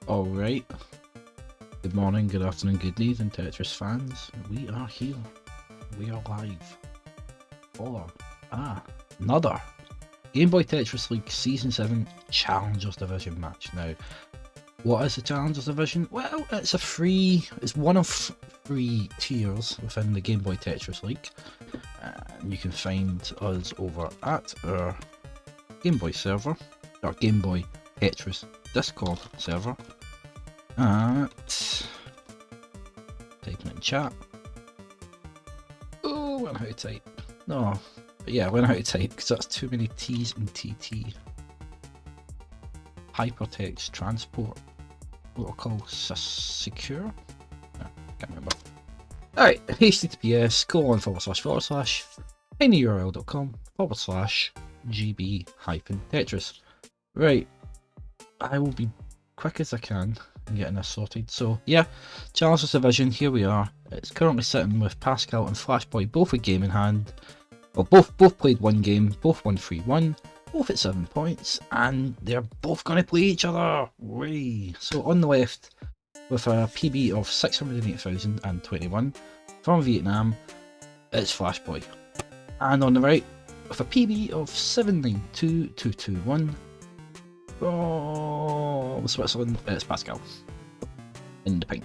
Alright, good morning, good afternoon, good evening, Tetris fans. We are here. We are live for another Game Boy Tetris League Season 7 Challengers Division match. Now, what is the Challengers Division? Well, it's one of 3 tiers within the Game Boy Tetris League. And you can find us over at our Game Boy server, our Game Boy Tetris Discord server. Typing in chat. Oh, learn how to type. No, but yeah, learn how to type because that's too many T's and TT. Hypertext transport protocol secure. No, can't remember. Alright, https:// tinyurl.com/gb-tetris. Right, I will be quick as I can in getting this sorted. So yeah, Challengers Division, here we are. It's currently sitting with Pascal and Flashboy both a game in hand. Well, both played one game, both won 3-1, both at 7 points, and they're both going to play each other. Way. So on the left, with a PB of 608,021 from Vietnam, it's Flashboy. And on the right, with a PB of 792,221 from Switzerland, it's Pascal in the pink.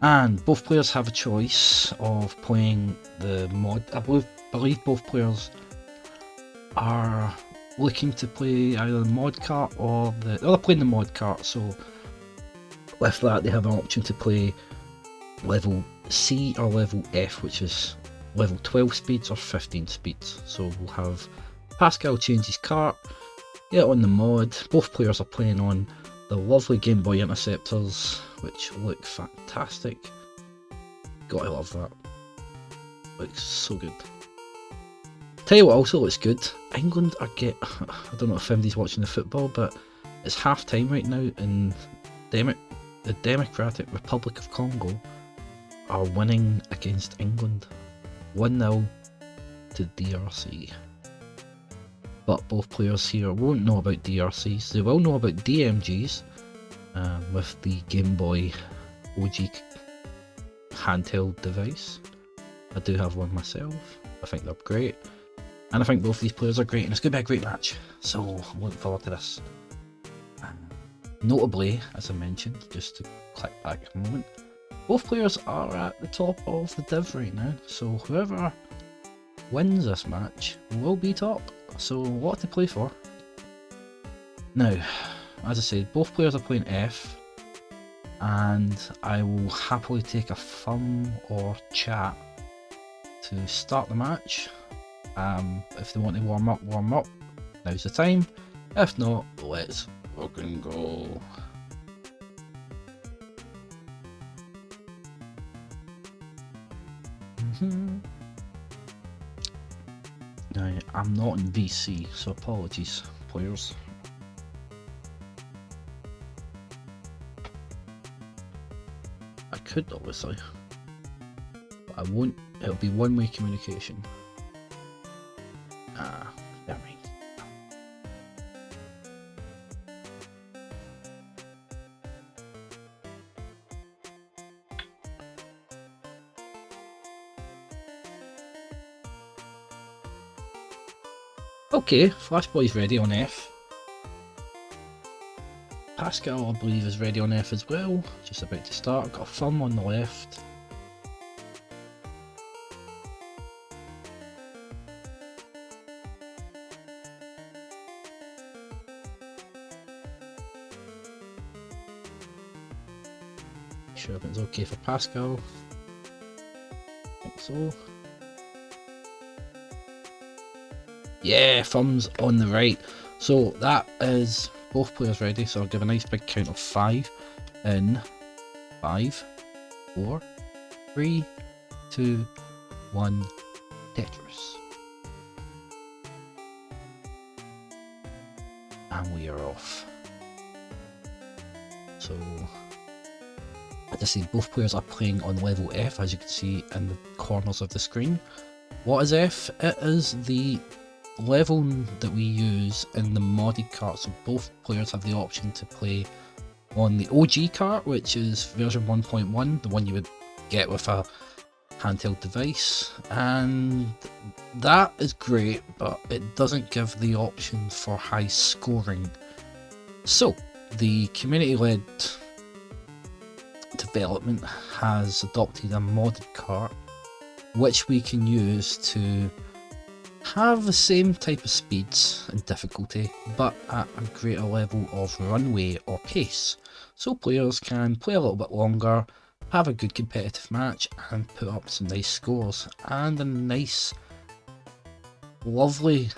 And both players have a choice of playing the mod. I believe both players are looking to play either the mod cart or they're playing the mod cart. So with that, they have an option to play level C or level F, which is level 12 speeds or 15 speeds. So we'll have Pascal change his cart, get on the mod. Both players are playing on the lovely Game Boy Interceptors, which look fantastic. Gotta love that. Looks so good. Tell you what also looks good. England are I don't know if anybody's watching the football, but it's half time right now and the Democratic Republic of Congo are winning against England. 1-0 to DRC. But both players here won't know about DRCs. They will know about DMGs with the Game Boy OG handheld device. I do have one myself. I think they're great. And I think both these players are great, and it's going to be a great match. So I'm looking forward to this. Notably, as I mentioned, just to click back a moment, both players are at the top of the div right now. So whoever wins this match will be top. So what to play for? Now, as I said, both players are playing F, and I will happily take a thumb or chat to start the match. If they want to warm up, now's the time. If not, let's fucking go. Now, I'm not in VC, so apologies, players. I could obviously, but I won't. It'll be one-way communication. Never mind. Okay, Flashboy's ready on F. Pascal, I believe, is ready on F as well. Just about to start. Got a thumb on the left. Sure if it's okay for Pascal. I think so. Yeah, thumbs on the right. So that is both players ready. So I'll give a nice big count of 5 in 5, 4, 3, 2, 1, Tetris. And we are off. So as I say, both players are playing on level F, as you can see in the corners of the screen. What is F? It is the level that we use in the modded cart, so both players have the option to play on the OG cart, which is version 1.1, the one you would get with a handheld device, and that is great, but it doesn't give the option for high scoring. So the community-led development has adopted a modded cart which we can use to have the same type of speeds and difficulty, but at a greater level of runway or pace, so players can play a little bit longer, have a good competitive match, and put up some nice scores, and a nice lovely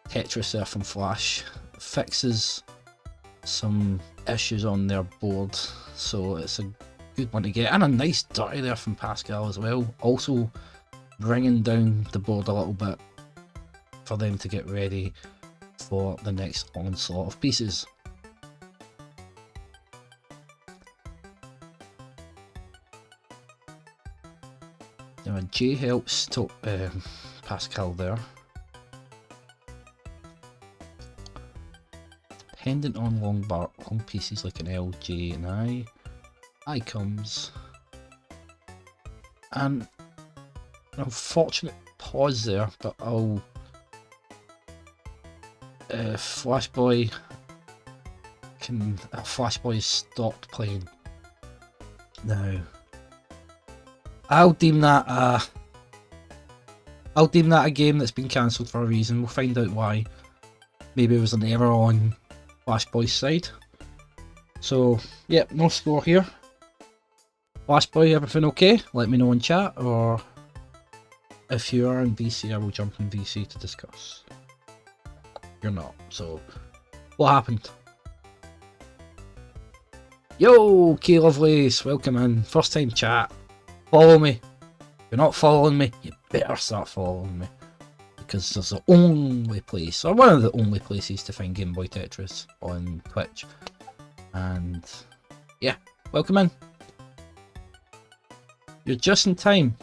Tetris there from Flash. Fixes some issues on their board, so it's a good one to get, and a nice dirty there from Pascal as well, also bringing down the board a little bit for them to get ready for the next onslaught of pieces. Now J helps to Pascal there. Dependent on long pieces like an L, J and I comes. And an unfortunate pause there, but I'll Flashboy stopped playing. Now I'll deem that a game that's been cancelled for a reason. We'll find out why. Maybe it was an error on Flashboy's side. So yep, no score here. Flashboy, everything okay? Let me know in chat, or if you are in VC, I will jump in VC to discuss. You're not, so what happened? Yo, K Lovelace, welcome in. First time chat. Follow me. If you're not following me, you better start following me, because there's the only place, or one of the only places, to find Game Boy Tetris on Twitch. And yeah, welcome in. You're just in time.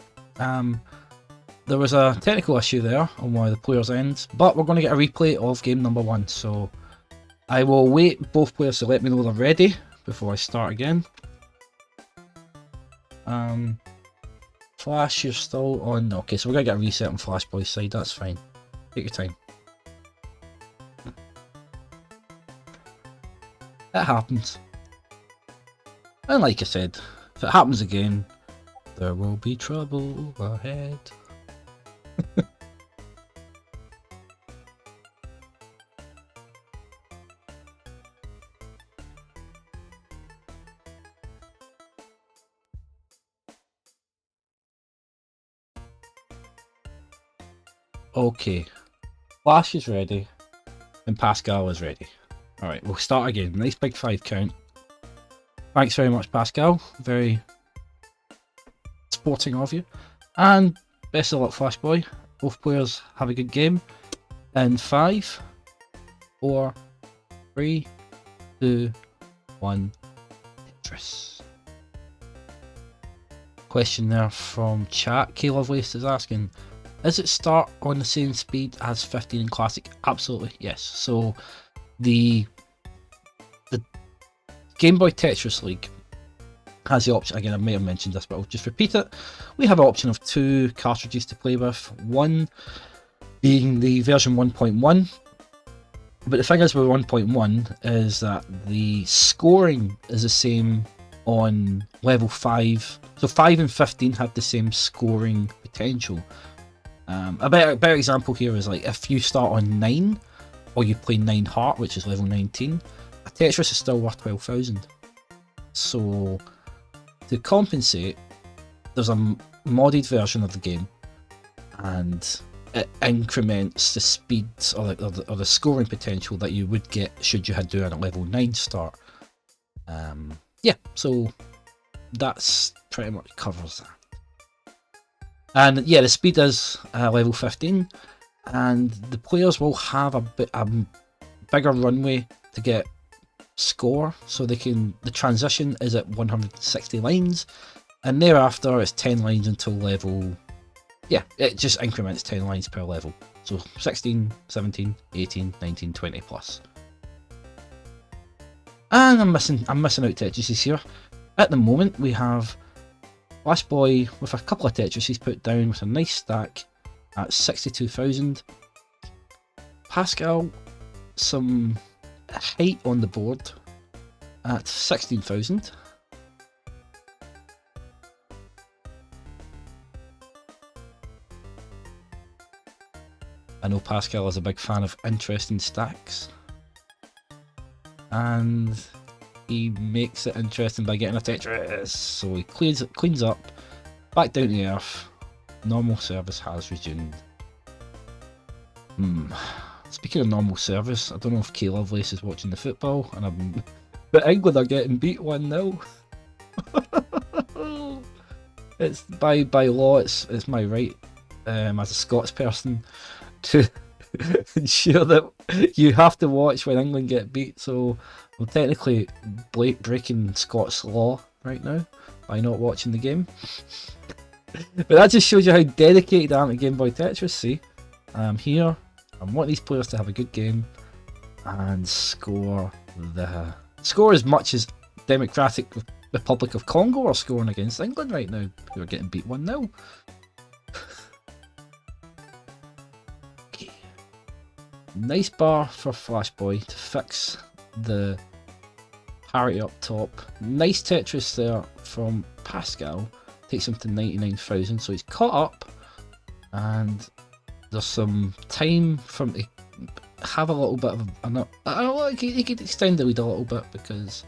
There was a technical issue there on one of the players' ends, but we're going to get a replay of game number 1, so I will wait both players to let me know they're ready before I start again. Flash, you're still on. Okay, so we're going to get a reset on Flashboy's side, that's fine. Take your time. It happens. And like I said, if it happens again, there will be trouble ahead. Okay, Flash is ready and Pascal is ready. Alright, we'll start again. Nice big 5 count. Thanks very much, Pascal. Very sporting of you. And best of luck, Flashboy. Both players have a good game. In 5, 4, 3, 2, 1, Tetris. Question there from chat. K Lovelace is asking, does it start on the same speed as 15 in Classic? Absolutely, yes. So the Game Boy Tetris League has the option, again I may have mentioned this but I'll just repeat it, we have an option of 2 cartridges to play with, one being the version 1.1, but the thing is with 1.1 is that the scoring is the same on level 5, so 5 and 15 have the same scoring potential. A better example here is like if you start on 9 or you play 9 Heart, which is level 19, a Tetris is still worth 12,000. So to compensate, there's a modded version of the game and it increments the speed or the scoring potential that you would get should you had done a level 9 start. Yeah, so that's pretty much covers that. And yeah, the speed is level 15, and the players will have a bigger runway to get score, so they can. The transition is at 160 lines, and thereafter it's 10 lines until level yeah, it just increments 10 lines per level. So 16, 17, 18, 19, 20 plus. And I'm missing out Tetrises here. At the moment we have Flash Boy with a couple of Tetrises put down with a nice stack at 62,000. Pascal, some height on the board at 16,000. I know Pascal is a big fan of interesting stacks, and he makes it interesting by getting a Tetris. So he cleans up, back down to earth. Normal service has resumed. Speaking of normal service, I don't know if Kay Lovelace is watching the football, but England are getting beat 1-0. It's by law, it's my right as a Scots person to ensure that you have to watch when England get beat. So I'm technically breaking Scots law right now by not watching the game. But that just shows you how dedicated I am to Game Boy Tetris. See, I'm here. I want these players to have a good game and score as much as Democratic Republic of Congo are scoring against England right now, who are getting beat 1-0. Okay. Nice bar for Flash Boy to fix the parity up top. Nice Tetris there from Pascal. Takes him to 99,000, so he's caught up, and there's some time for him to have a little bit of I don't know, he could extend the lead a little bit because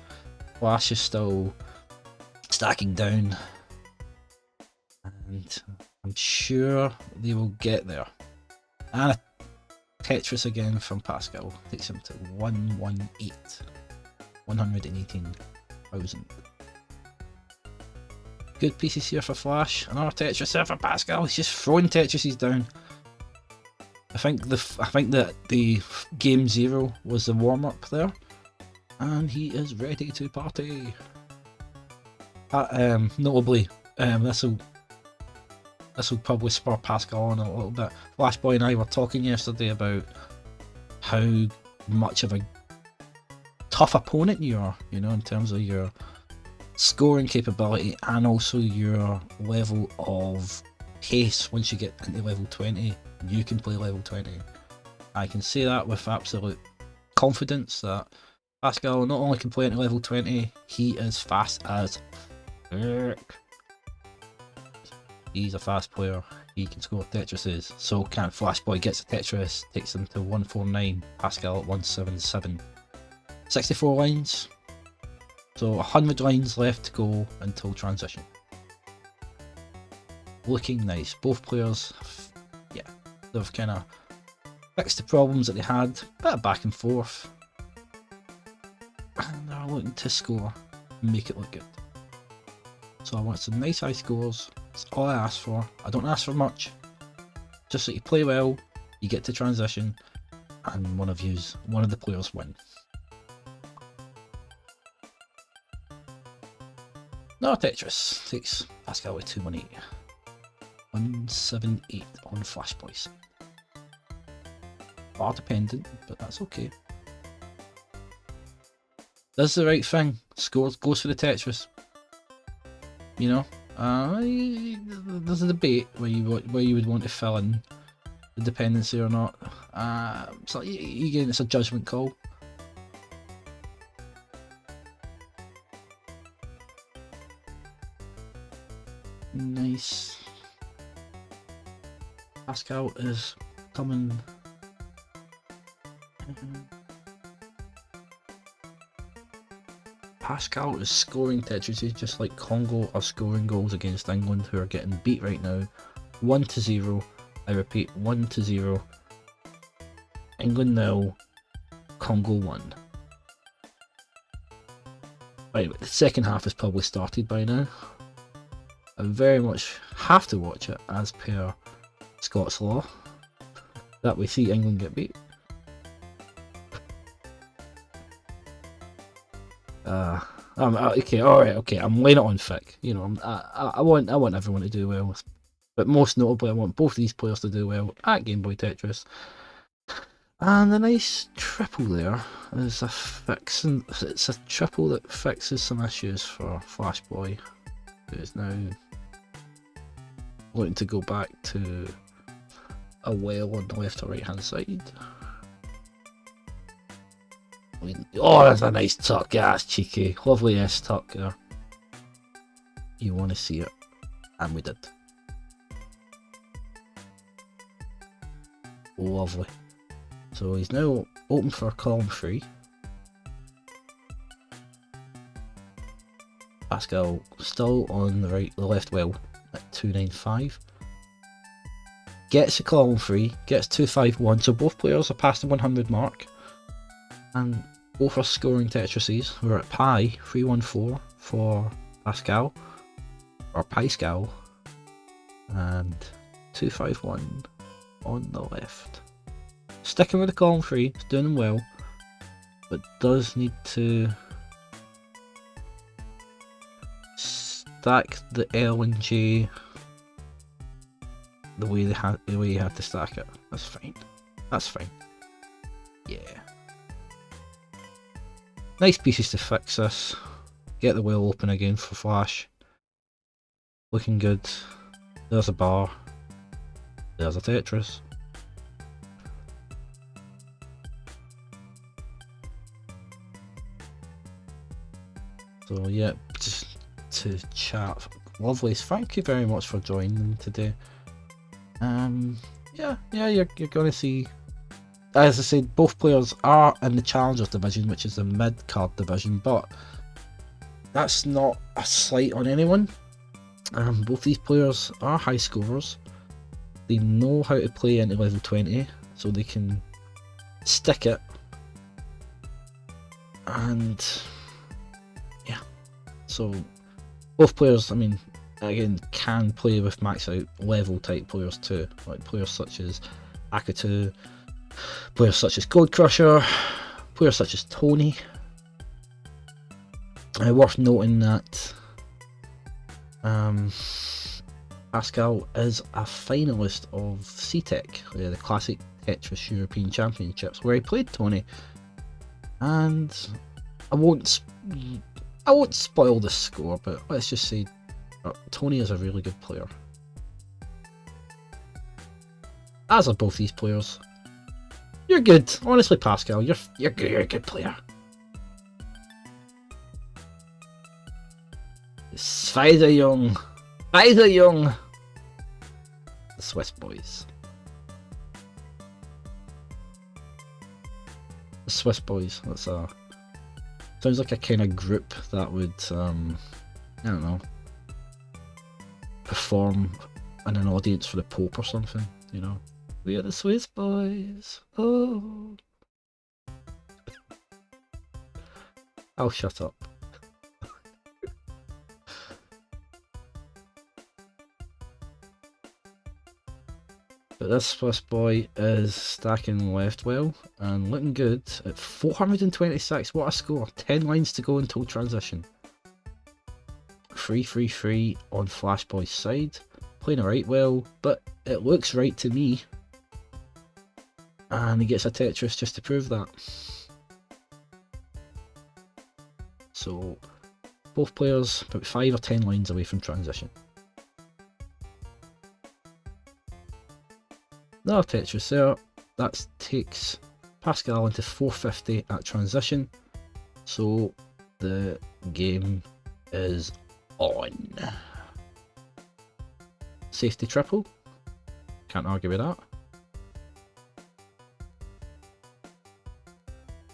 Flash is still stacking down, and I'm sure they will get there. And a Tetris again from Pascal takes him to 118,000. Good pieces here for Flash. Another Tetris here for Pascal. He's just throwing Tetrises down. I think that the game 0 was the warm up there, and he is ready to party. Notably, this will probably spur Pascal on a little bit. Flash Boy and I were talking yesterday about how much of a tough opponent you are, in terms of your scoring capability and also your level of pace. Once you get into level 20, you can play level 20. I can say that with absolute confidence that Pascal not only can play into level 20, he is fast as fuck. He's a fast player. He can score Tetrises. So can Flash Boy. Gets a Tetris, takes him to 149. Pascal at 177. 64 lines. So 100 lines left to go until transition. Looking nice. Both players, yeah, they've kind of fixed the problems that they had. Bit of back and forth. And they're looking to score and make it look good. So I want some nice high scores. That's all I ask for. I don't ask for much. Just that you play well, you get to transition, and one of the players win. No, Tetris takes Pascal with 218. 178 on Flash Boys. Bar dependent, but that's okay. Does the right thing. Goes for the Tetris. There's a debate where you would want to fill in the dependency or not. So again, it's a judgment call. Nice. Pascal is coming. Pascal is scoring Tetrises just like Congo are scoring goals against England, who are getting beat right now. 1-0. I repeat, 1-0. England 0. Congo 1. Right, the second half has probably started by now. I very much have to watch it as per Scots law. That we see England get beat. Okay, alright, okay, I'm laying it on thick. I want everyone to do well. But most notably, I want both of these players to do well at Game Boy Tetris. And a nice triple there is a fix, and it's a triple that fixes some issues for Flash Boy, who is now looking to go back to a well on the left or right hand side. Oh, that's a nice tuck. Yeah, that's cheeky. Lovely S tuck there. You want to see it, and we did. Lovely. So he's now open for column 3. Pascal still on the left well at 295. Gets to column 3, gets 251, so both players are past the 100 mark. And both are scoring Tetrises. We're at Pi 314 for Pascal, or Pascal, and 251 on the left. Sticking with the column 3, it's doing well, but does need to stack the L and J the way you had to stack it. That's fine. That's fine. Yeah. Nice pieces to fix this. Get the well open again for Flash. Looking good. There's a bar. There's a Tetris. So yeah, just to chat. Lovely. Thank you very much for joining today. Yeah, you're gonna see. As I said, both players are in the Challengers division, which is the mid-card division, but that's not a slight on anyone. Both these players are high scorers. They know how to play into level 20, so they can stick it. And yeah, so both players, I mean, again, can play with max out level type players too, like players such as Akutu, players such as Code Crusher, players such as Tony. Worth noting that Pascal is a finalist of CTEC, the Classic Tetris European Championships, where he played Tony. And I won't spoil the score, but let's just say Tony is a really good player. As are both these players. You're good, honestly, Pascal. You're a good player. Schweizer Jung, the Swiss boys. The Swiss boys. That's sounds like a kind of group that would I don't know, perform in an audience for the Pope or something. You know, we are the Swiss boys. Oh, I'll shut up. But this Swiss boy is stacking left well and looking good at 426. What a score! 10 lines to go until transition. 3-3-3 on Flash Boy's side. Playing it right well, but it looks right to me. And he gets a Tetris just to prove that. So both players about 5 or 10 lines away from transition. Another Tetris there. That takes Pascal into 450 at transition. So the game is on. Safety triple. Can't argue with that.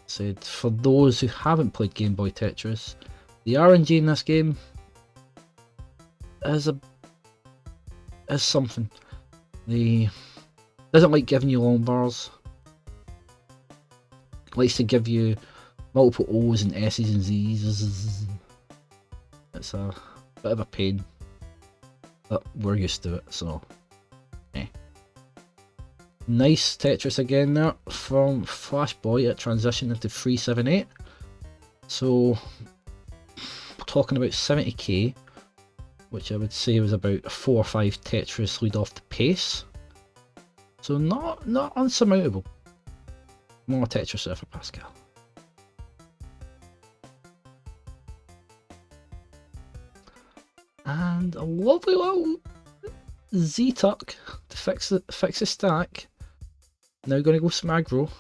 Said, for those who haven't played Game Boy Tetris, the RNG in this game is something. The doesn't like giving you long bars. Likes to give you multiple O's and S's and Z's. It's a bit of a pain, but we're used to it, so eh. Nice Tetris again there from Flash Boy at transition into 378. So we're talking about 70k. which I would say was about a 4 or 5 Tetris lead off the pace. So not unsurmountable. More Tetris there for Pascal. And a lovely little Z-tuck to fix the stack. Now gonna go Smagro.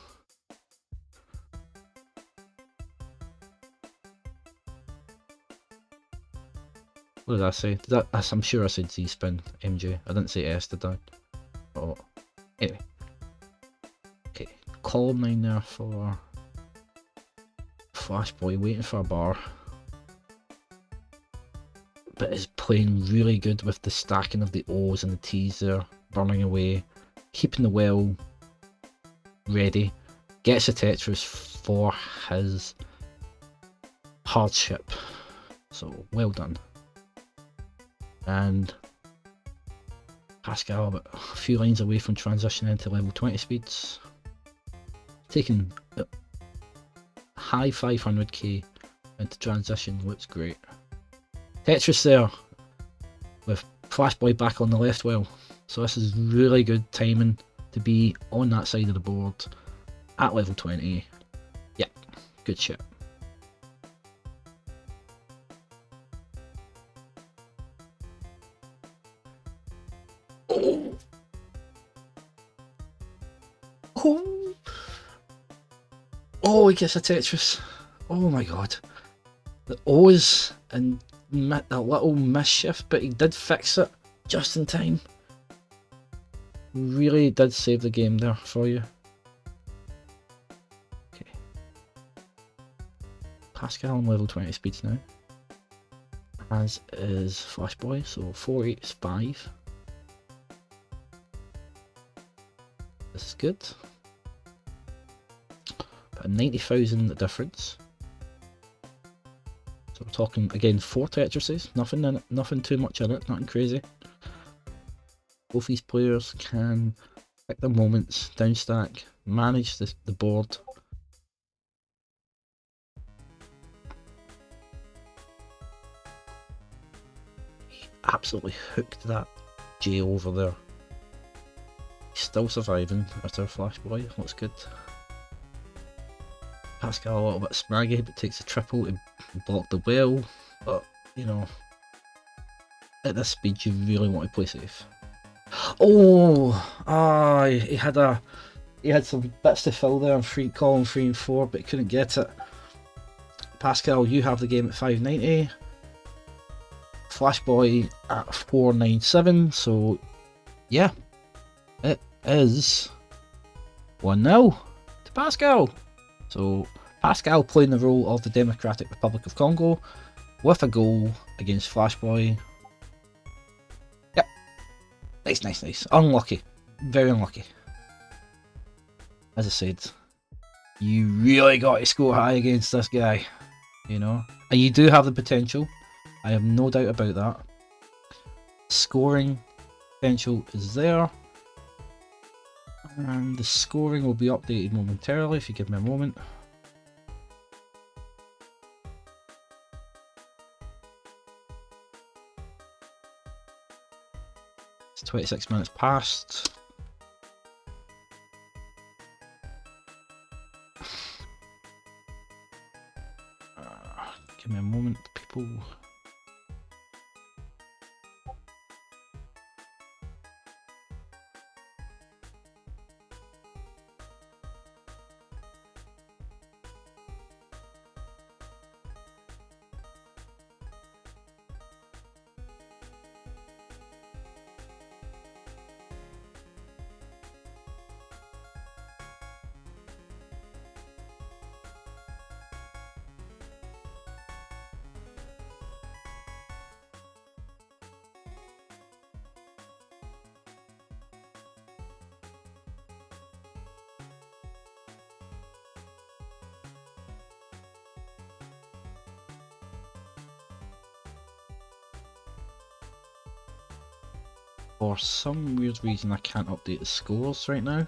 What did I say? I'm sure I said Z-spin, MJ. I didn't say S, did I? Oh, anyway. Okay, column 9 there for Flash Boy, waiting for a bar. But is playing really good with the stacking of the O's and the T's there, burning away, keeping the well ready. Gets a Tetris for his hardship. So, well done. And Pascal about a few lines away from transitioning into level 20 speeds. Taking high 500k into transition, looks great. Tetris there with Flash Boy back on the left well. So this is really good timing to be on that side of the board at level 20. Yeah, good shit. Oh, he gets a Tetris. Oh my god. The O's and a little mischief, but he did fix it just in time. Really did save the game there for you. Okay. Pascal on level 20 speeds now. As is Flash Boy, so 4, 8 is 5. This is good. About 90,000 difference. So we're talking again 4 Tetrises, nothing in it, nothing too much in it, nothing crazy. Both these players can pick their moments, downstack, manage the board. He absolutely hooked that J over there. He's still surviving after Flash Boy, looks good. Pascal a little bit smaggy, but takes a triple to block the well. But, you know, at this speed you really want to play safe. Oh, he had some bits to fill there on column 3 and 4, but he couldn't get it. Pascal, you have the game at 590. Flash Boy at 497. So, yeah, it is 1-0 to Pascal. So Pascal playing the role of the Democratic Republic of Congo with a goal against Flash Boy. Yep. Nice. Unlucky. Very unlucky. As I said, you really got to score high against this guy, you know. And you do have the potential. I have no doubt about that. Scoring potential is there. And the scoring will be updated momentarily if you give me a moment. It's 26 minutes past. Give me a moment, people. For some weird reason I can't update the scores right now.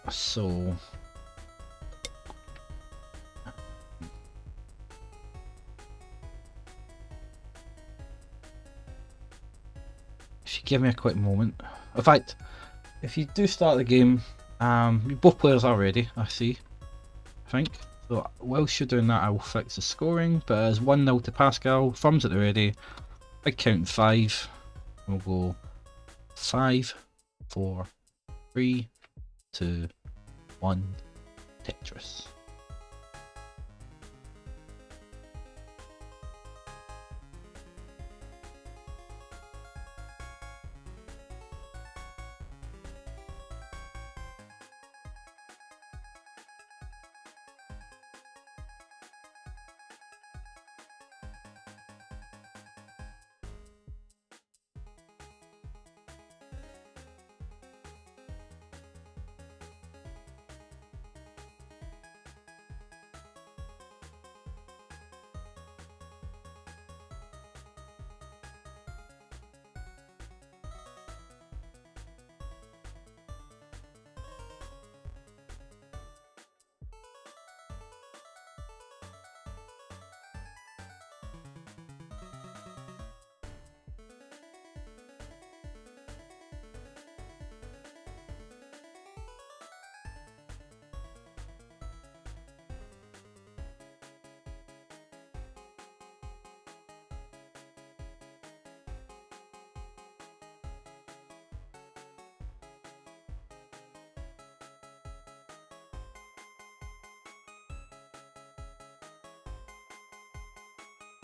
So give me a quick moment. In fact, if you do start the game, both players are ready, I see, I think. So whilst you're doing that, I will fix the scoring, but it's 1-0 to Pascal, thumbs at the ready, big count 5, we'll go 5, 4, 3, 2, 1, Tetris.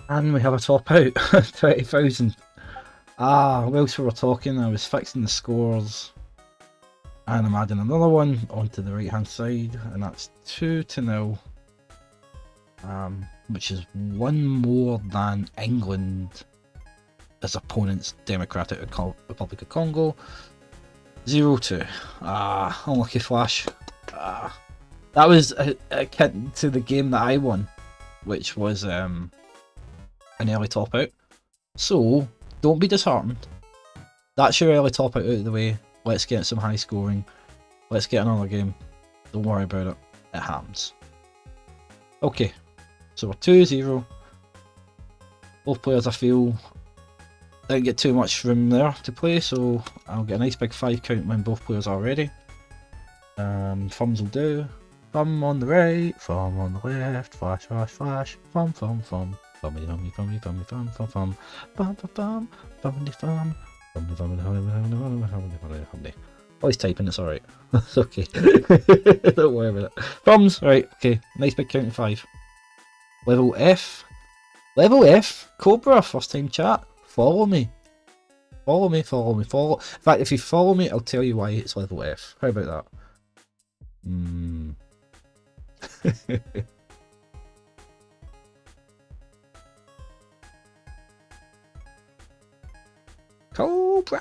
And we have a top out, 20,000. Whilst we were talking, I was fixing the scores, and I'm adding another one onto the right hand side, and that's 2-0, which is one more than England as opponents, Democratic Republic of Congo. 0-2. Unlucky flash. That was akin to the game that I won, which was an early top out. So don't be disheartened. That's your early top out of the way. Let's get some high scoring. Let's get another game. Don't worry about it. It happens. Okay, so we're 2-0. Both players, I feel, didn't get too much room there to play, so I'll get a nice big 5 count when both players are ready. Thumbs will do. Thumb on the right, thumb on the left, flash, flash, flash, thumb, thumb, thumb. Thummy, thummy, thummy, thummy, thumb, thumb, thumb, thumb, thumb, thumbity, thumb, thumbity, thumbity, thumbity, thumbity. Oh, he's typing, it's alright. It's okay. Don't worry about it. Thumbs, right, okay. Nice big count of 5. Level F. Level F. Cobra, first time chat. Follow me. Follow me, follow me, follow. In fact, if you follow me, I'll tell you why it's level F. How about that? Cobra!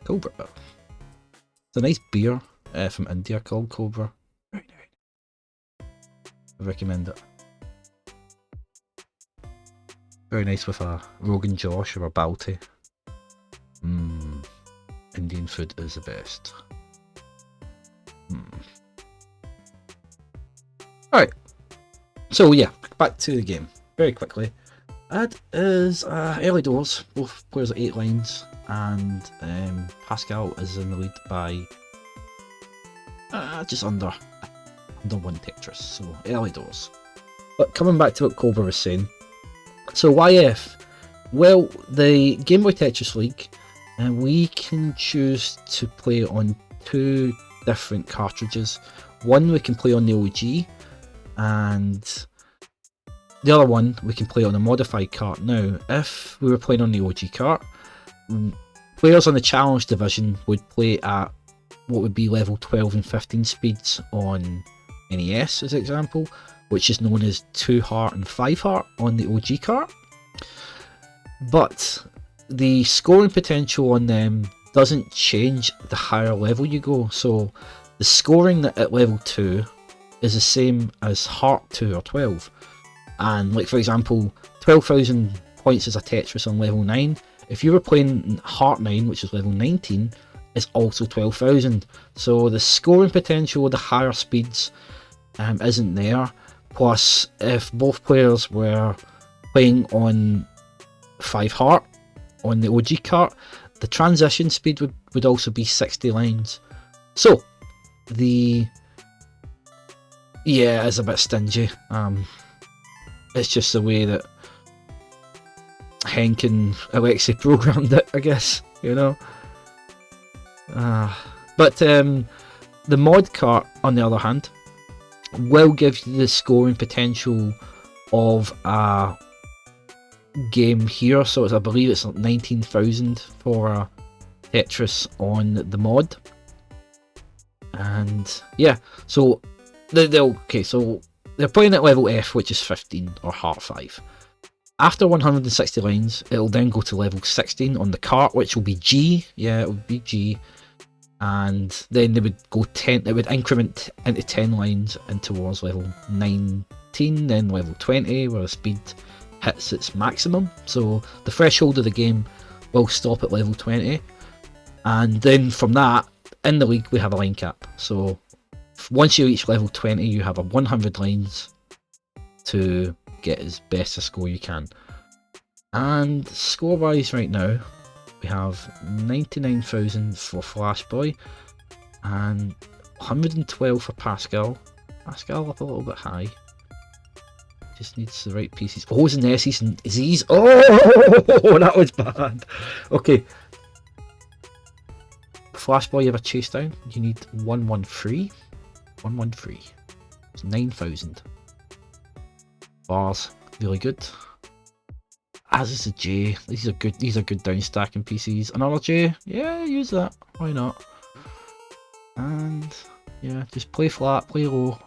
Cobra. It's a nice beer from India called Cobra. Very nice. I recommend it. Very nice with a Rogan Josh or a Balti. Indian food is the best. Alright. So yeah, back to the game. Very quickly. It is early doors. Both players are 8 lines. And Pascal is in the lead by just under 1 Tetris. So early doors. But coming back to what Cobra was saying. So YF, well, the Game Boy Tetris League, we can choose to play on 2 different cartridges. One we can play on the OG, and the other one we can play on a modified cart. Now, if we were playing on the OG cart, players on the Challenge division would play at what would be level 12 and 15 speeds on NES as an example, which is known as 2 heart and 5 heart on the OG cart. But the scoring potential on them doesn't change the higher level you go. So the scoring at level 2 is the same as heart 2 or 12. And like for example, 12,000 points is a Tetris on level 9. If you were playing heart 9, which is level 19, it's also 12,000. So the scoring potential of the higher speeds isn't there. Plus, if both players were playing on 5 heart on the OG cart, the transition speed would also be 60 lines. So the it's a bit stingy. It's just the way that Henk and Alexei programmed it, I guess, you know. But the mod cart, on the other hand, will give you the scoring potential of a game here. So I believe it's like 19,000 for Tetris on the mod. And yeah, so so they're playing at level F, which is 15 or heart 5. After 160 lines, it'll then go to level 16 on the cart, which will be G. Yeah, it would be G. And then they would go 10. It would increment into 10 lines and towards level 19, then level 20, where the speed hits its maximum. So the threshold of the game will stop at level 20, and then from that, in the league we have a line cap. So once you reach level 20, you have a 100 lines to get as best a score you can. And score wise right now, we have 99,000 for Flash Boy and 112 for Pascal. Pascal up a little bit high. Just needs the right pieces. Oh, it's an S's and Z's. Oh, that was bad. Okay. Flash Boy, you have a chase down. You need 113. 113. It's 9,000. Bars, really good. As is a J. These are good down stacking PCs. Another J, yeah, use that. Why not? And yeah, just play flat, play low.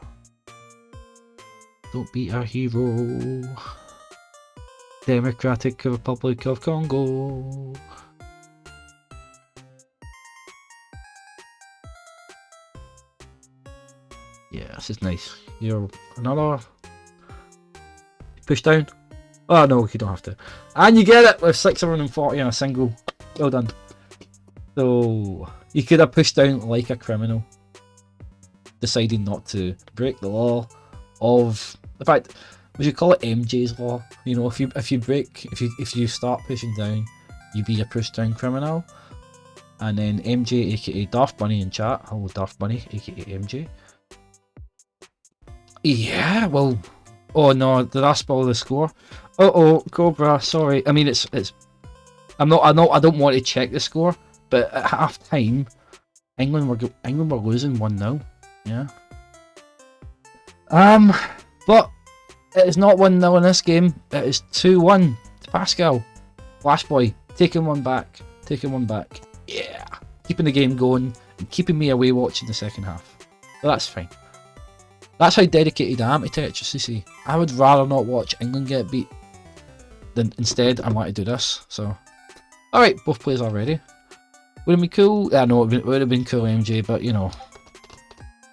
Don't beat our hero. Democratic Republic of Congo. Yeah, this is nice. You're another push down. Oh no, you don't have to. And you get it with 640 on a single. Well done. So you could have pushed down like a criminal, deciding not to break the law of, in fact, would you call it MJ's law? You know, if you start pushing down, you be a push down criminal. And then MJ, aka Daft Bunny in chat. Hello Daft Bunny, aka MJ. Yeah, well, oh no, did I spoil the score? Oh, Cobra, sorry. I mean, I don't want to check the score, but at half time, England were losing 1-0. Yeah. But it is not 1-0 in this game. It is 2-1 to Pascal. Flash Boy taking one back. Yeah, keeping the game going and keeping me away watching the second half. But that's fine. That's how dedicated I am to Tetris, you see. I would rather not watch England get beat than instead I want to do this. So, alright, both players are ready. Would it be cool? I know it would have been cool, MJ, but you know,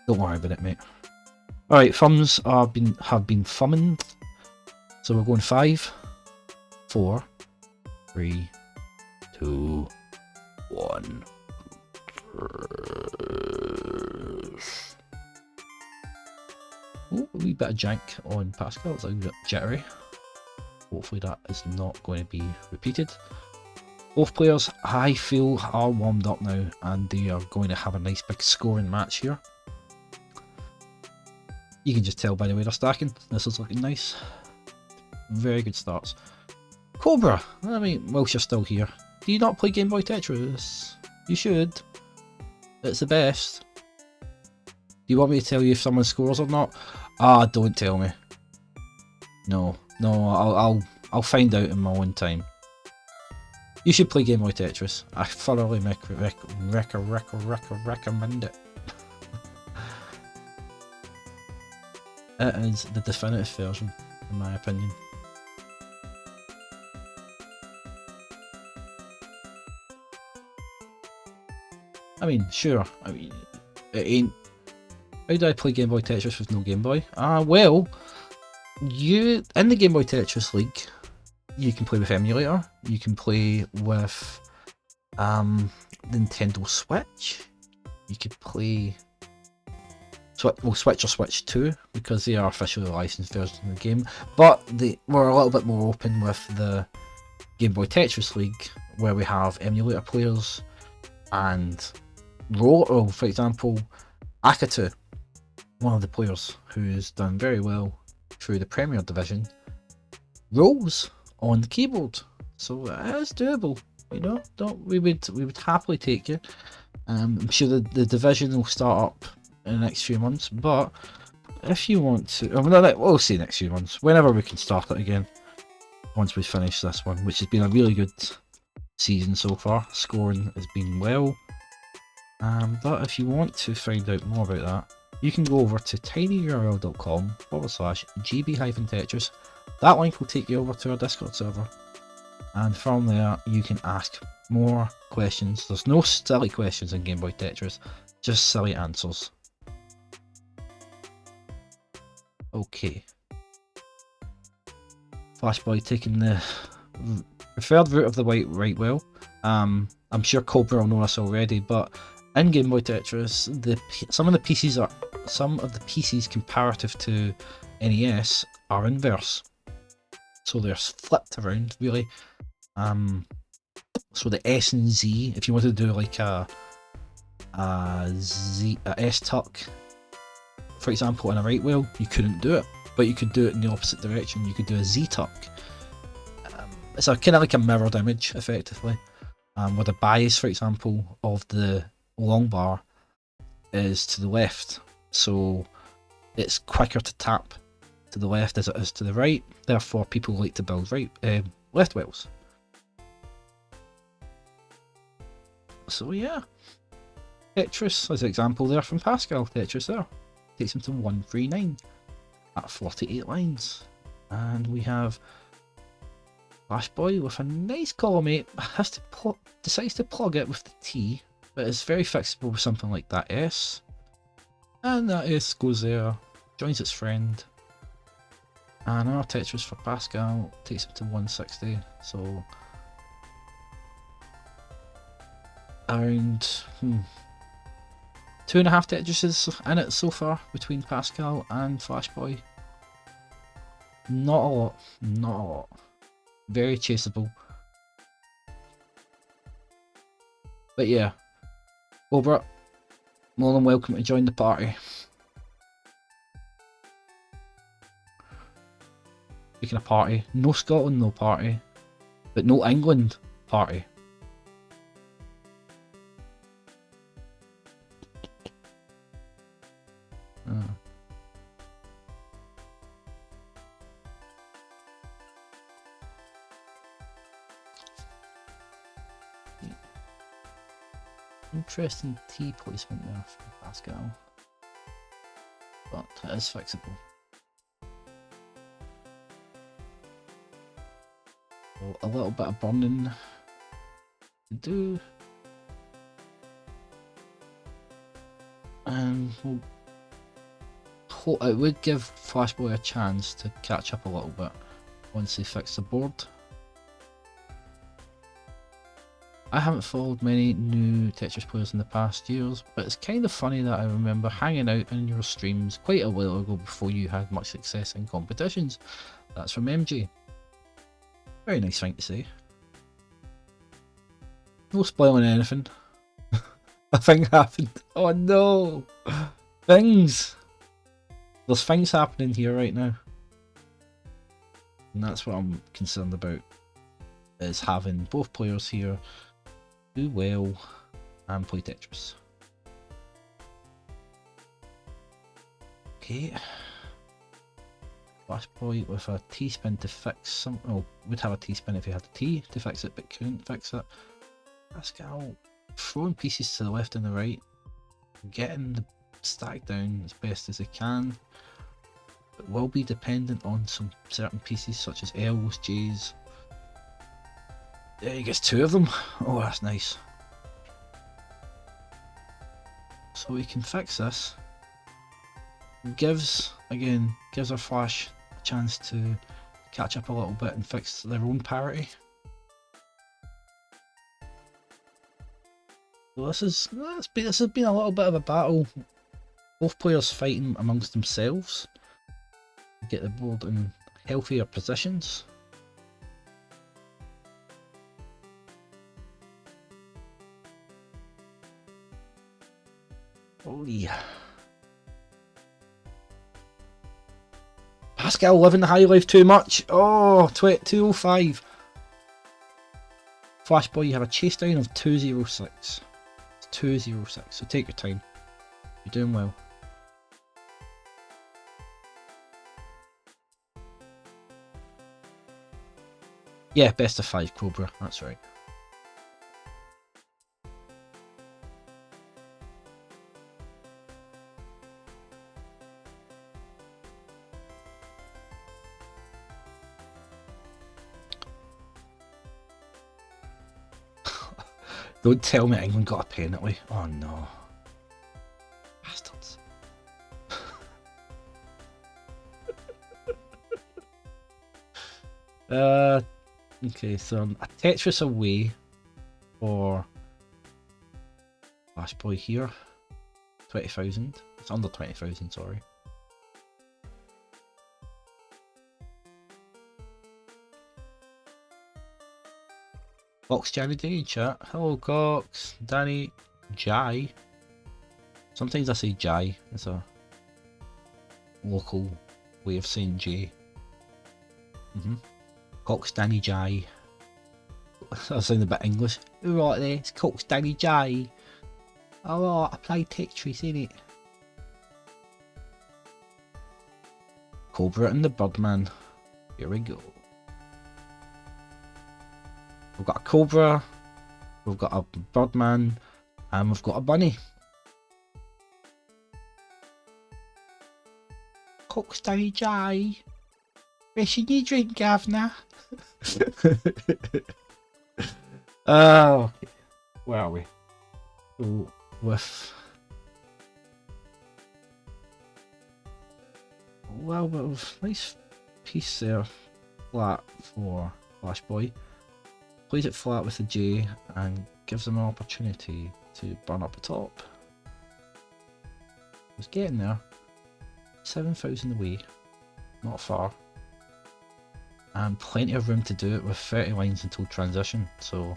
don't worry about it, mate. Alright, thumbs have been thumbing. So we're going 5, 4, 3, 2, 1. Ooh, a wee bit of jank on Pascal. It's a wee bit jittery. Hopefully that is not going to be repeated. Both players, I feel, are warmed up now, and they are going to have a nice big scoring match here. You can just tell by the way they're stacking. This is looking nice. Very good starts. Cobra, I mean, whilst you're still here, do you not play Game Boy Tetris? You should. It's the best. Do you want me to tell you if someone scores or not? Ah, don't tell me. No, I'll find out in my own time. You should play Game Boy Tetris. I thoroughly recommend it. It is the definitive version, in my opinion. I mean, sure. I mean, it ain't. How do I play Game Boy Tetris with no Game Boy? Well, in the Game Boy Tetris League, you can play with emulator. You can play with Nintendo Switch. You could play. So will Switch or Switch 2 because they are officially licensed versions of the game, but they were a little bit more open with the Game Boy Tetris League, where we have emulator players and for example, Akatu, one of the players who's done very well through the Premier Division, rolls on the keyboard, so it is doable. You know, we would happily take you. I'm sure the division will start up in the next few months, but if you want to, we'll see next few months, whenever we can start it again, once we finish this one, which has been a really good season so far. Scoring has been well, but if you want to find out more about that, you can go over to tinyurl.com/gb-tetris. That link will take you over to our Discord server, and from there you can ask more questions. There's no silly questions in Game Boy Tetris, just silly answers. Okay. Flashboy taking the preferred route of the white right wheel. I'm sure Cobra will know this already, but in Game Boy Tetris, some of the pieces comparative to NES are inverse, so they're flipped around really. So the S and Z, if you want to do like a S tuck, for example, in a right wheel, you couldn't do it, but you could do it in the opposite direction. You could do a Z tuck. It's a kind of like a mirrored image, effectively, where the bias, for example, of the long bar is to the left, so it's quicker to tap to the left as it is to the right. Therefore, people like to build left wheels. So yeah, Tetris as an example there from Pascal. Tetris there takes him to 139 at 48 lines, and we have Flashboy with a nice column 8. Decides to plug it with the T, but it's very fixable with something like that S, and that S goes there, joins its friend, and our Tetris for Pascal takes it to 160. So around 2.5 Tetrises in it so far between Pascal and Flashboy. Not a lot, not a lot. Very chaseable. But yeah, Cobra, more than welcome to join the party. Speaking of party, no Scotland, no party, but no England party. Interesting T placement there from Pascal, but it is fixable. So a little bit of burning to do, and it would give Flashboy a chance to catch up a little bit once they fix the board. I haven't followed many new Tetris players in the past years, but it's kind of funny that I remember hanging out in your streams quite a while ago before you had much success in competitions. That's from MJ. Very nice thing to say. No spoiling anything. A thing happened. Oh no! Things! There's things happening here right now. And that's what I'm concerned about, is having both players here do well and play Tetris. Okay. Flashboy with a T-spin to fix some. Oh, would have a T-spin if he had a T to fix it, but couldn't fix it. Pascal throwing pieces to the left and the right, getting the stack down as best as he can, but will be dependent on some certain pieces such as L's, J's. Yeah, he gets 2 of them. Oh, that's nice. So we can fix this. Gives our Flash a chance to catch up a little bit and fix their own parity. So this has been a little bit of a battle Both players fighting amongst themselves to get the board in healthier positions. Oh yeah. Pascal living the high life too much. Oh, 205. Flashboy, you have a chase down of 206. It's 206, so take your time. You're doing well. Yeah, best of 5 Cobra, that's right. Don't tell me England got a penalty. Oh no. Bastards. Okay, so a Tetris away for Flashboy here. 20,000. It's under 20,000, sorry. Cox Johnny Day in chat. Hello Cox, Danny, Jai. Sometimes I say Jai. It's a local way of saying J. Cox Danny Jai. I sound a bit English. Alright there, it's Cox Danny Jai. Alright, I play Tetris, innit? Cobra and the Birdman. Here we go. We've got a Cobra, we've got a Birdman, and we've got a Bunny. Cox Danny Jai. Wishing you drink, Gavna. Okay. Where are we? So, with... Well, nice piece there. Flat for Flashboy. Plays it flat with the J and gives him an opportunity to burn up the top. He's getting there. 7,000 away. Not far. And plenty of room to do it with 30 lines until transition, so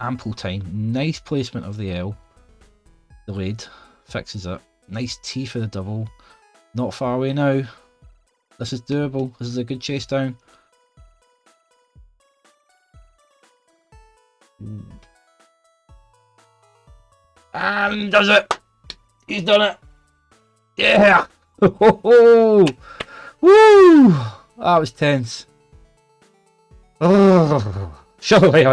ample time. Nice placement of the L. Delayed. Fixes it. Nice T for the double. Not far away now. This is doable. This is a good chase down. And does it! He's done it! Yeah! Woo! That was tense. Oh, surely.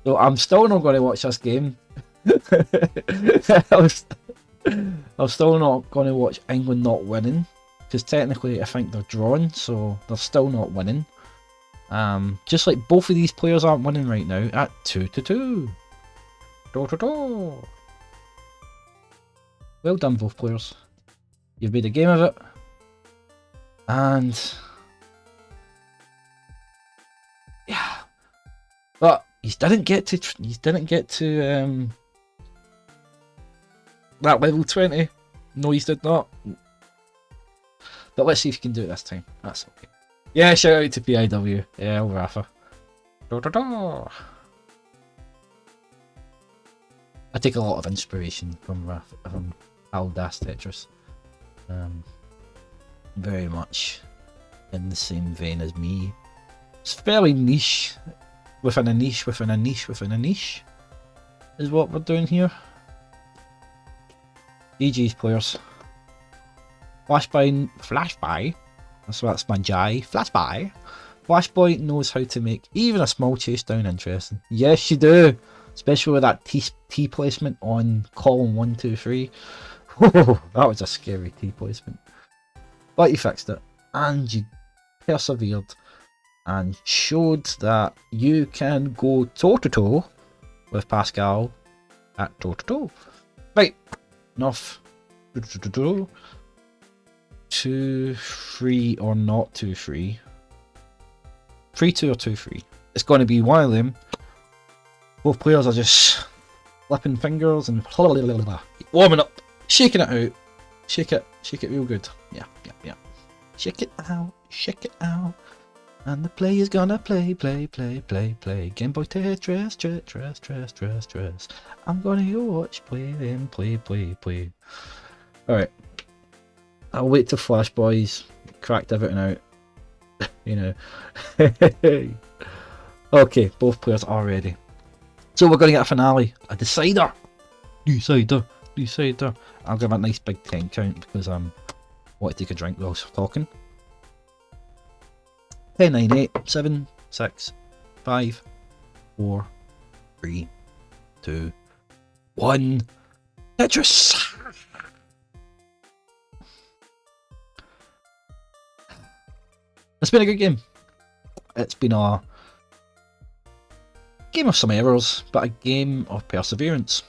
So I'm still not going to watch this game. I'm still not going to watch England not winning, because technically I think they're drawn, so they're still not winning. Just like both of these players aren't winning right now at 2-2. Well done, both players. You've made a game of it, and yeah, but he didn't get to that level 20. No, he did not. But let's see if you can do it this time. That's okay. Yeah, shout out to PIW. Yeah, old Rafa. I take a lot of inspiration from Aldas Tetris. Very much in the same vein as me. It's fairly niche, within a niche, within a niche, within a niche, is what we're doing here. GG's players. Flashby. That's my Jai. Flashby. Flashboy knows how to make even a small chase down interesting. Yes, you do. Especially with that T placement on column 1, 2, 3. Whoa, that was a scary T placement. But you fixed it. And you persevered. And showed that you can go toe-to-toe with Pascal at toe-to-toe. Right. Enough. 2-3 or not 2-3. 3-2 or 2-3. It's going to be one of them. Both players are just flipping fingers and warming up. Shaking it out. Shake it real good. Yeah. Shake it out. And the play is gonna play. Game Boy Tetris. I'm gonna watch, play. Alright. I'll wait till Flash Boys cracked everything out. You know. Okay, both players are ready. So we're gonna get a finale. A decider. Decider. I'll give a nice big 10 count because I want to take a drink whilst talking. 10, 9, 8, 7, 6, 5, 4, 3, 2, 1. Tetris! It's been a good game. It's been a game of some errors, but a game of perseverance.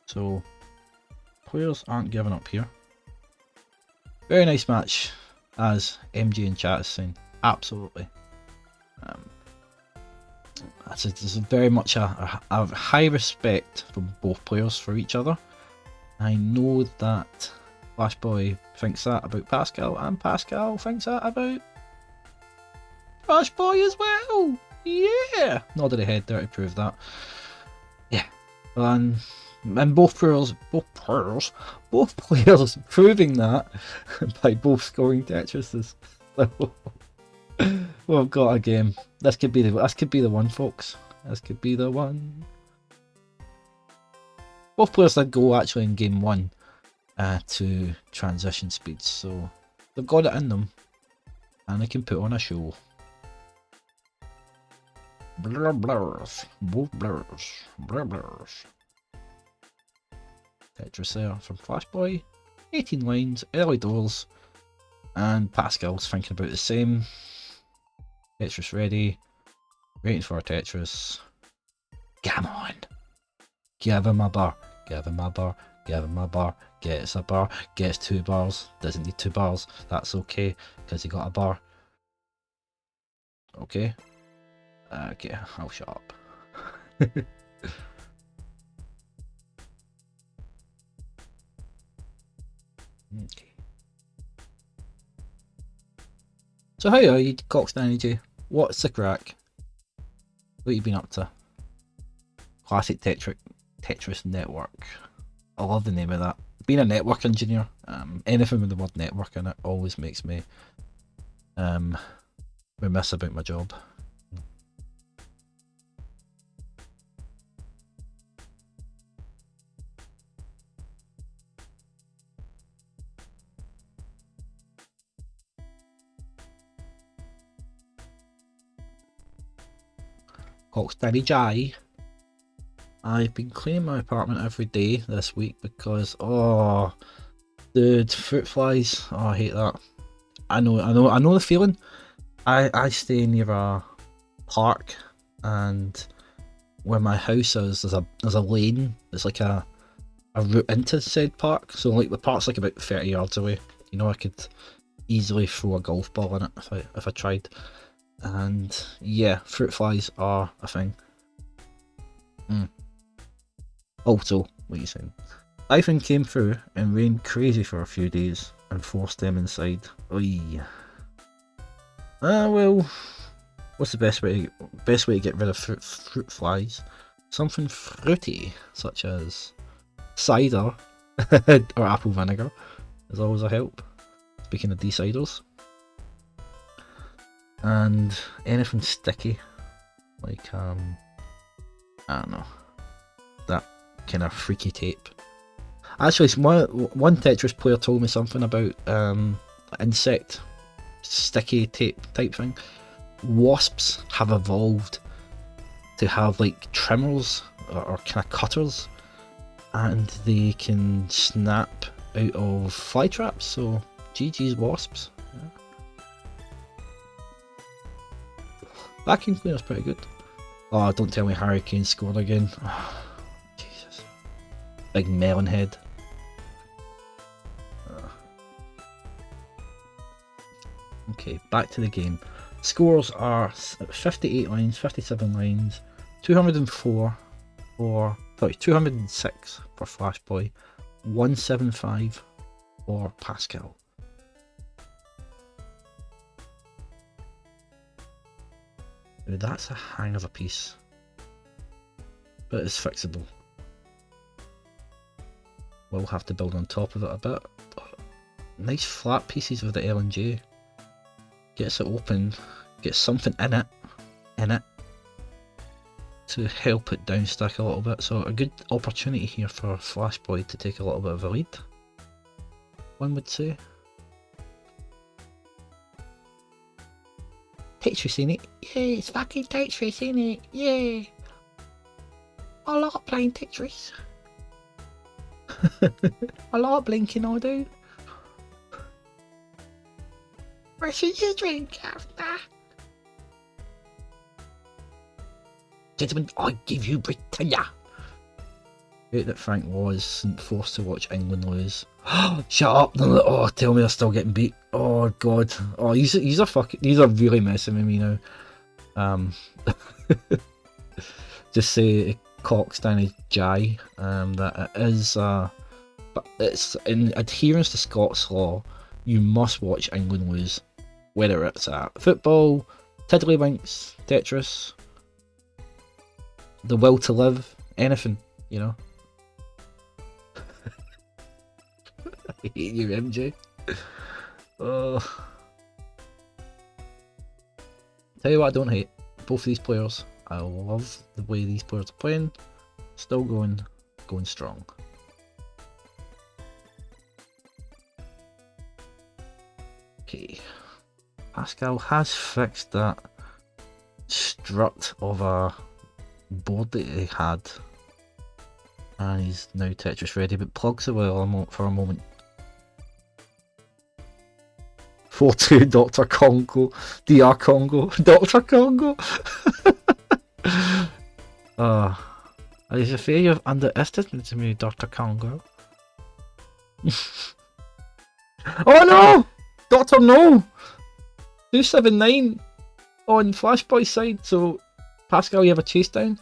So, players aren't giving up here. Very nice match, as MG in chat is saying. Absolutely. There's very much a high respect from both players for each other. I know that Flashboy thinks that about Pascal, and Pascal thinks that about Flashboy as well. Yeah! Nodded ahead there to prove that. Yeah. And both players proving that by both scoring Tetrises. So, we've got a game. This could be the one, folks. This could be the one. Both players did go actually in game 1 to transition speeds, so they've got it in them, and they can put on a show. Blurs. Tetris there from Flashboy. 18 lines, early doors, and Pascal's thinking about the same. Tetris ready, waiting for a Tetris. Come on! Give him a bar, gets a bar, gets 2 bars, doesn't need 2 bars, that's okay, because he got a bar. Okay, I'll shut up. Okay. So how are you, Coxdanny J? What's the crack? What you been up to? Classic Tetris network. I love the name of that. Being a network engineer, anything with the word network in it always makes me remiss about my job. Coxdanny J. I've been cleaning my apartment every day this week because, oh, dude, fruit flies. Oh, I hate that. I know the feeling. I stay near a park, and where my house is, there's a lane. It's like a route into said park. So like the park's like about 30 yards away. You know, I could easily throw a golf ball in it if I tried. And yeah, fruit flies are a thing. Also, what are you saying? Typhoon came through and rained crazy for a few days and forced them inside. Oy. Well, what's the best way to get rid of fruit flies? Something fruity, such as cider or apple vinegar, is always a help. Speaking of deciders. And anything sticky, like I don't know, that kind of freaky tape. Actually, one Tetris player told me something about insect sticky tape type thing. Wasps have evolved to have like trimmers or kind of cutters, and they can snap out of fly traps. So GG's wasps. Vacuum cleaner's pretty good. Oh, don't tell me Harry Kane scored again. Oh, Jesus. Big melon head. Okay, back to the game. Scores are 58 lines, 57 lines, 204 for Sorry, 206 for Flash Boy, 175 for Pascal. Now that's a hang of a piece, but it's fixable. We'll have to build on top of it a bit, but nice flat pieces with the LNG. Gets it open, gets something in it, to help it downstack a little bit. So a good opportunity here for Flash Boy to take a little bit of a lead, one would say. Tetris in it, yeah, it's fucking Tetris in it, yeah. I like playing Tetris. I like blinking, I do. Where's your drink, Governor? Gentlemen, I give you Britannia. Great that Frank wasn't forced to watch England lose. Shut up! Oh, tell me they're still getting beat. Oh God! Oh, these are really messing with me now. Just say it cocks down a jai. That it is. But it's in adherence to Scots law. You must watch England lose, whether it's at football, tiddlywinks, Tetris, the will to live, anything, you know. I hate you, MJ. Oh. Tell you what I don't hate. Both of these players. I love the way these players are playing. Still going strong. Okay. Pascal has fixed that strut of a board that he had, and he's now Tetris ready, but plugs away for a moment. 4-2 Dr. Congo, DR Congo, Dr. Congo. Is a failure of underestimated me, Dr. Congo. Oh no! Doctor no! 279 on Flashboy's side, so Pascal, you have a chase down.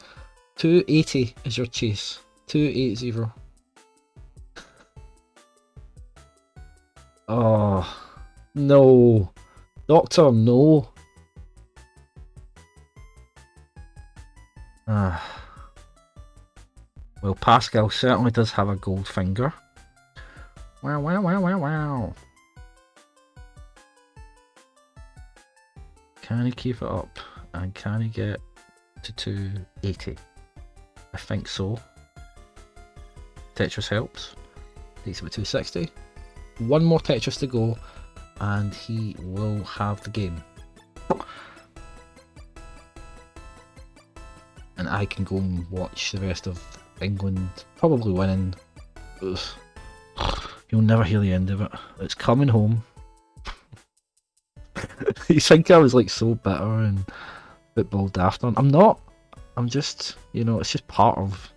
280 is your chase. 280. Oh no. Doctor, no. Well, Pascal certainly does have a gold finger. Wow, wow, wow, wow, wow. Can he keep it up? And can he get to 280? I think so. Tetris helps. Takes him at 260. One more Tetris to go, and he will have the game. And I can go and watch the rest of England probably winning. Ugh. You'll never hear the end of it. It's coming home. You think I was like so bitter and football daft on? I'm not. I'm just, you know, it's just part of,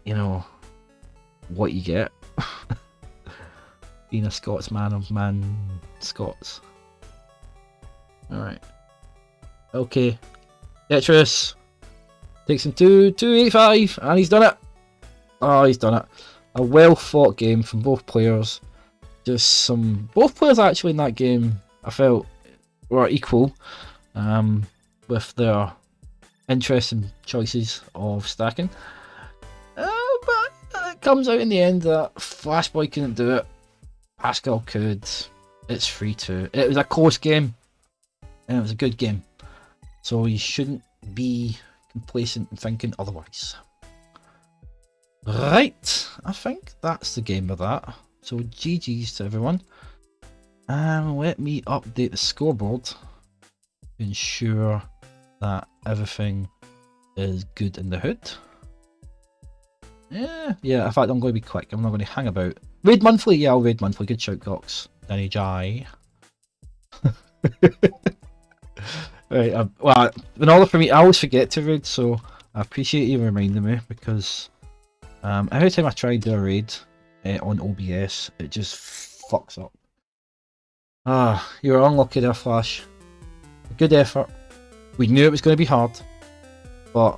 you know, what you get. Being a Scotsman of man Scots. Alright. Okay. Tetris. Takes him to 285, and he's done it. Oh, he's done it. A well fought game from both players. Both players actually in that game, I felt, were equal, with their interesting choices of stacking. But it comes out in the end that Flashboy couldn't do it. Pascal could. It's 3-2. It was a close game, and it was a good game. So you shouldn't be complacent and thinking otherwise. Right, I think that's the game of that. So GG's to everyone. And let me update the scoreboard to ensure that everything is good in the hood. Yeah, in fact I'm going to be quick, I'm not going to hang about. Raid monthly, yeah, I'll raid monthly, good shout Cox. Danny Jai. Right, well, in order for me, I always forget to raid, so I appreciate you reminding me, because every time I try to do a raid on OBS, it just fucks up. You're unlucky there, Flash. Good effort. We knew it was going to be hard, but